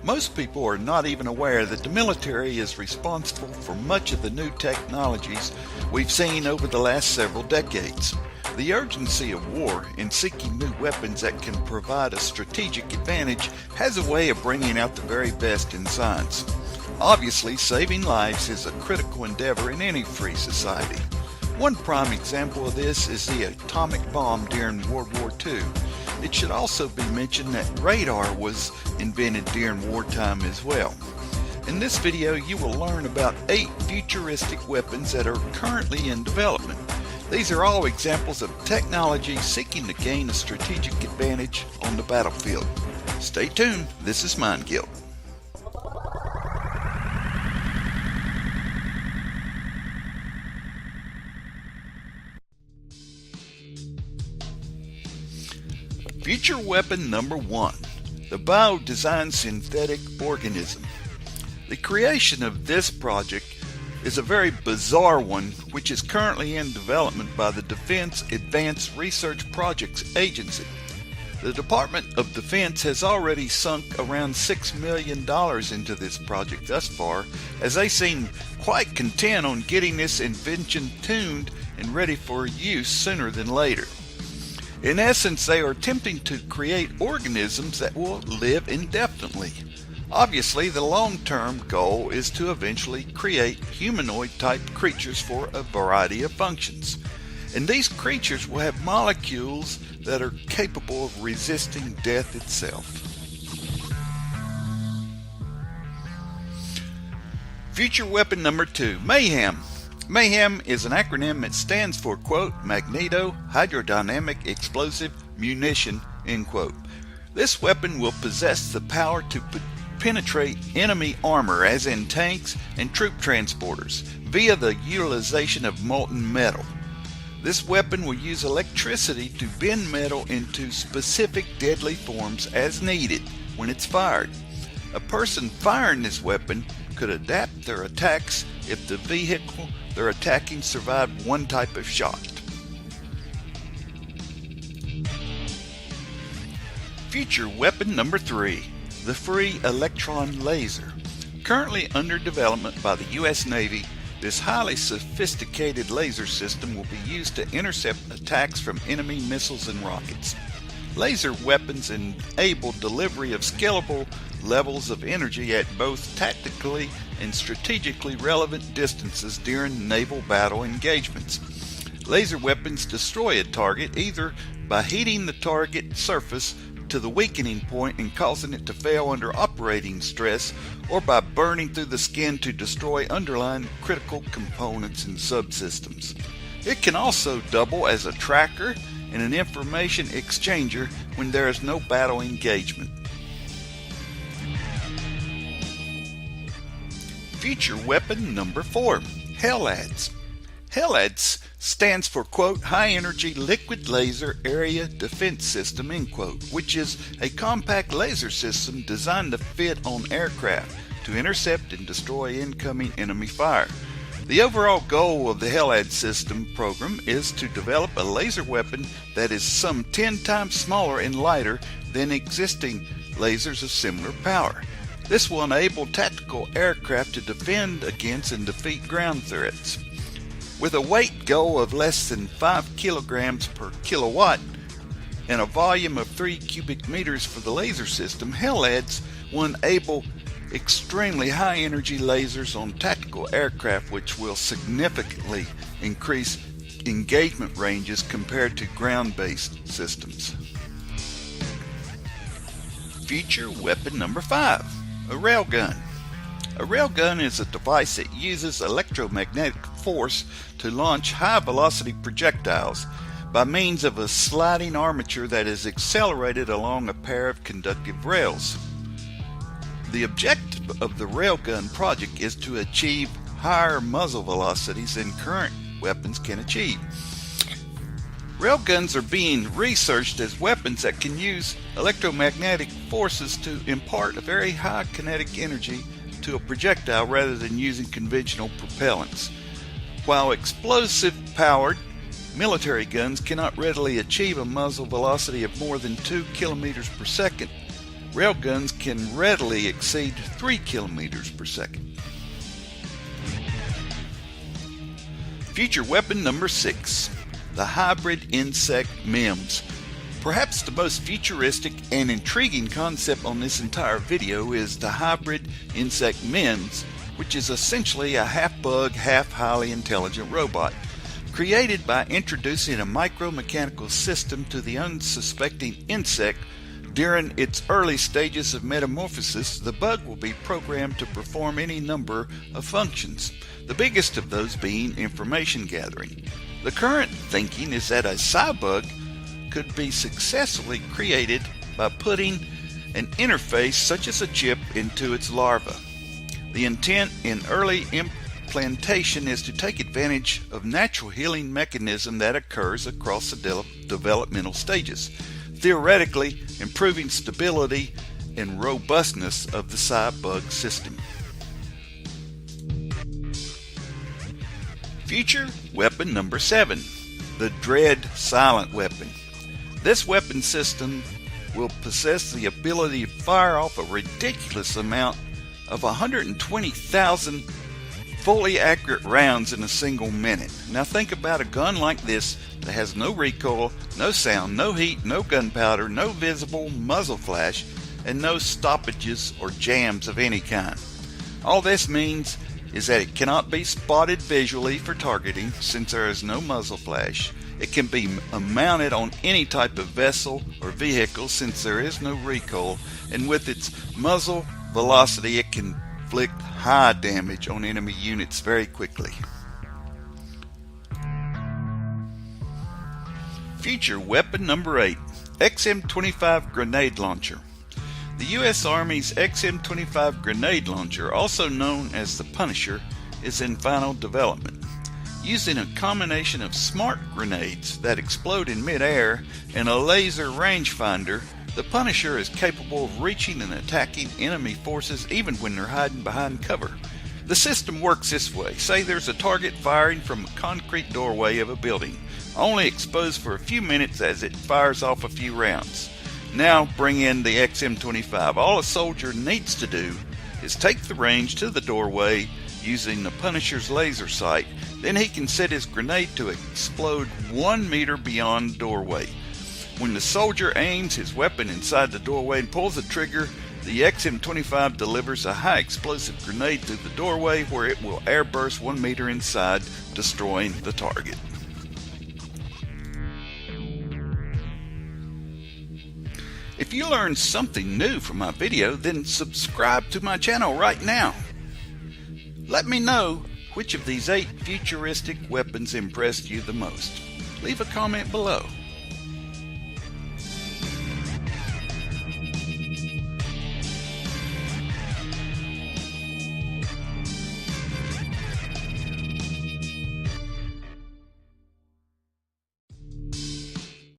Most people are not even aware that the military is responsible for much of the new technologies we've seen over the last several decades. The urgency of war in seeking new weapons that can provide a strategic advantage has a way of bringing out the very best in science. Obviously, saving lives is a critical endeavor in any free society. One prime example of this is the atomic bomb during World War II. It should also be mentioned that radar was invented during wartime as well. In this video, you will learn about 8 futuristic weapons that are currently in development. These are all examples of technology seeking to gain a strategic advantage on the battlefield. Stay tuned, this is Mind Guild. Future weapon number 1, the bio-designed synthetic organism. The creation of this project is a very bizarre one, which is currently in development by the Defense Advanced Research Projects Agency. The Department of Defense has already sunk around $6 million into this project thus far, as they seem quite content on getting this invention tuned and ready for use sooner than later. In essence, they are attempting to create organisms that will live indefinitely. Obviously, the long-term goal is to eventually create humanoid-type creatures for a variety of functions. And these creatures will have molecules that are capable of resisting death itself. Future weapon number 2, Mayhem. Mayhem is an acronym that stands for, quote, Magneto-Hydrodynamic Explosive Munition, end quote. This weapon will possess the power to penetrate enemy armor, as in tanks and troop transporters, via the utilization of molten metal. This weapon will use electricity to bend metal into specific deadly forms as needed when it's fired. A person firing this weapon could adapt their attacks if the vehicle they're attacking survived one type of shot. Future weapon number 3, the free electron laser. Currently under development by the U.S. Navy, this highly sophisticated laser system will be used to intercept attacks from enemy missiles and rockets. Laser weapons enable delivery of scalable levels of energy at both tactically and strategically relevant distances during naval battle engagements. Laser weapons destroy a target either by heating the target surface to the weakening point and causing it to fail under operating stress, or by burning through the skin to destroy underlying critical components and subsystems. It can also double as a tracker and an information exchanger when there is no battle engagement. Future weapon number 4, HELADS. HELADS stands for, quote, High Energy Liquid Laser Area Defense System, end quote, which is a compact laser system designed to fit on aircraft to intercept and destroy incoming enemy fire. The overall goal of the HELAD system program is to develop a laser weapon that is some 10 times smaller and lighter than existing lasers of similar power. This will enable tactical aircraft to defend against and defeat ground threats. With a weight goal of less than 5 kilograms per kilowatt and a volume of 3 cubic meters for the laser system, HELADS will enable extremely high energy lasers on tactical aircraft, which will significantly increase engagement ranges compared to ground-based systems. Future weapon number 5, a railgun. A railgun is a device that uses electromagnetic force to launch high-velocity projectiles by means of a sliding armature that is accelerated along a pair of conductive rails. The objective of the railgun project is to achieve higher muzzle velocities than current weapons can achieve. Railguns are being researched as weapons that can use electromagnetic forces to impart a very high kinetic energy to a projectile rather than using conventional propellants. While explosive-powered military guns cannot readily achieve a muzzle velocity of more than 2 kilometers per second, Railguns can readily exceed 3 kilometers per second. Future weapon number 6, the hybrid insect MEMS. Perhaps the most futuristic and intriguing concept on this entire video is the hybrid insect MEMS, which is essentially a half-bug, half-highly intelligent robot. Created by introducing a micro-mechanical system to the unsuspecting insect during its early stages of metamorphosis, the bug will be programmed to perform any number of functions, the biggest of those being information gathering. The current thinking is that a cybug could be successfully created by putting an interface such as a chip into its larva. The intent in early implantation is to take advantage of natural healing mechanism that occurs across the developmental stages, theoretically improving stability and robustness of the cybug system. Future weapon number 7, the Dread silent weapon. This weapon system will possess the ability to fire off a ridiculous amount of 120,000 fully accurate rounds in a single minute. Now think about a gun like this that has no recoil, no sound, no heat, no gunpowder, no visible muzzle flash, and no stoppages or jams of any kind. All this means is that it cannot be spotted visually for targeting since there is no muzzle flash. It can be mounted on any type of vessel or vehicle since there is no recoil, and with its muzzle velocity it can inflict high damage on enemy units very quickly. Future weapon number 8, XM-25 grenade launcher. The U.S. Army's XM-25 grenade launcher, also known as the Punisher, is in final development. Using a combination of smart grenades that explode in mid-air and a laser rangefinder, the Punisher is capable of reaching and attacking enemy forces even when they're hiding behind cover. The system works this way. Say there's a target firing from a concrete doorway of a building, only exposed for a few minutes as it fires off a few rounds. Now bring in the XM-25. All a soldier needs to do is take the range to the doorway using the Punisher's laser sight. Then he can set his grenade to explode 1 meter beyond the doorway. When the soldier aims his weapon inside the doorway and pulls the trigger, the XM-25 delivers a high explosive grenade through the doorway where it will airburst 1 meter inside, destroying the target. If you learned something new from my video, then subscribe to my channel right now. Let me know which of these 8 futuristic weapons impressed you the most. Leave a comment below.